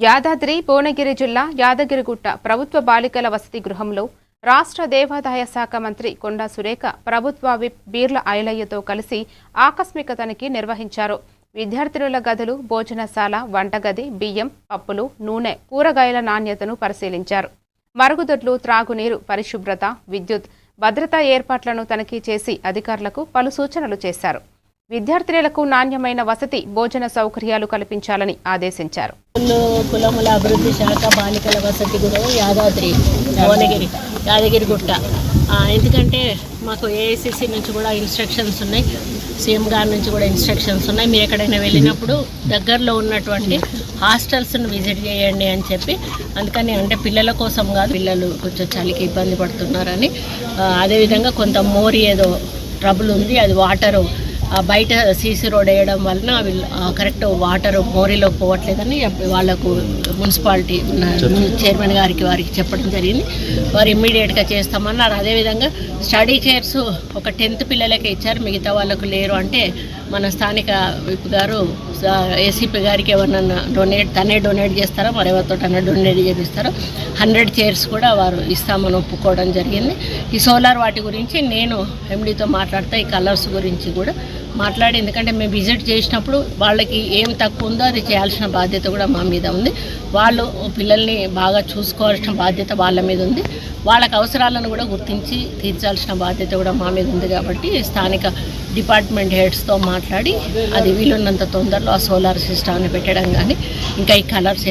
యాదాద్రి భువనగిరి జిల్లా యాదగిరిగుట్ట ప్రభుత్వ బాలికల వసతి గృహంలో రాష్ట్ర దేవాదాయ శాఖ మంత్రి కొండా సురేఖ ప్రభుత్వ విప్ బీర్ల ఐలయ్యతో కలిసి ఆకస్మిక తనిఖీ నిర్వహించారు. విద్యార్థినుల గదులు, భోజనశాల, వంటగది, బియ్యం, పప్పులు, నూనె, కూరగాయల నాణ్యతను పరిశీలించారు. మరుగుదొడ్లు, త్రాగునీరు, పరిశుభ్రత, విద్యుత్, భద్రతా ఏర్పాట్లను తనిఖీ చేసి అధికారులకు పలు సూచనలు చేశారు. విద్యార్థినులకు నాణ్యమైన వసతి, భోజన సౌకర్యాలు కల్పించాలని ఆదేశించారు. కులముల అభివృద్ధి శాఖ బాలికల వసతి గృహం యాదగిరిగుట్ట. ఎందుకంటే మాకు ఏఐసిసి నుంచి కూడా ఇన్స్ట్రక్షన్స్ ఉన్నాయి, సీఎం గారి నుంచి కూడా ఇన్స్ట్రక్షన్స్ ఉన్నాయి. మీరు ఎక్కడైనా వెళ్ళినప్పుడు దగ్గరలో ఉన్నటువంటి హాస్టల్స్ను విజిట్ చేయండి అని చెప్పి, అందుకని అంటే పిల్లల కోసం కాదు, పిల్లలు కొంచెం చలికి ఇబ్బంది పడుతున్నారని. అదేవిధంగా కొంత మోరీ ఏదో ట్రబుల్ ఉంది, అది వాటరు బయట సీసీ రోడ్ వేయడం వలన అవి కరెక్ట్ వాటర్ మోరీలో పోవట్లేదని వాళ్ళకు మున్సిపాలిటీ చైర్మన్ వారికి చెప్పడం జరిగింది. వారు ఇమ్మీడియట్గా చేస్తామన్నారు. అదేవిధంగా స్టడీ చైర్స్ ఒక 10th పిల్లలకే ఇచ్చారు, మిగతా వాళ్ళకు లేరు. అంటే మన స్థానిక విప్ గారు ఏసీపీ గారికి ఎవరన్నా తనే డొనేట్ చేస్తారో మరి ఎవరితో డొనేట్ చేపిస్తారో 100 చైర్స్ కూడా వారు ఇస్తామని ఒప్పుకోవడం జరిగింది. ఈ సోలార్ వాటి గురించి నేను ఎండీతో మాట్లాడతా, ఈ కలర్స్ గురించి కూడా మాట్లాడి, ఎందుకంటే మేము విజిట్ చేసినప్పుడు వాళ్ళకి ఏం తక్కువ ఉందో అది చేయాల్సిన బాధ్యత కూడా మా మీద ఉంది. వాళ్ళు పిల్లల్ని బాగా చూసుకోవాల్సిన బాధ్యత వాళ్ళ మీద ఉంది. వాళ్ళకి అవసరాలను కూడా గుర్తించి తీర్చాల్సిన బాధ్యత కూడా మా మీద ఉంది. కాబట్టి స్థానిక డిపార్ట్మెంట్ హెడ్స్తో మాట్లాడి అది వీలున్నంత తొందరలో ఆ సోలార్ సిస్టమ్ని పెట్టడం కానీ ఇంకా ఈ కలర్స్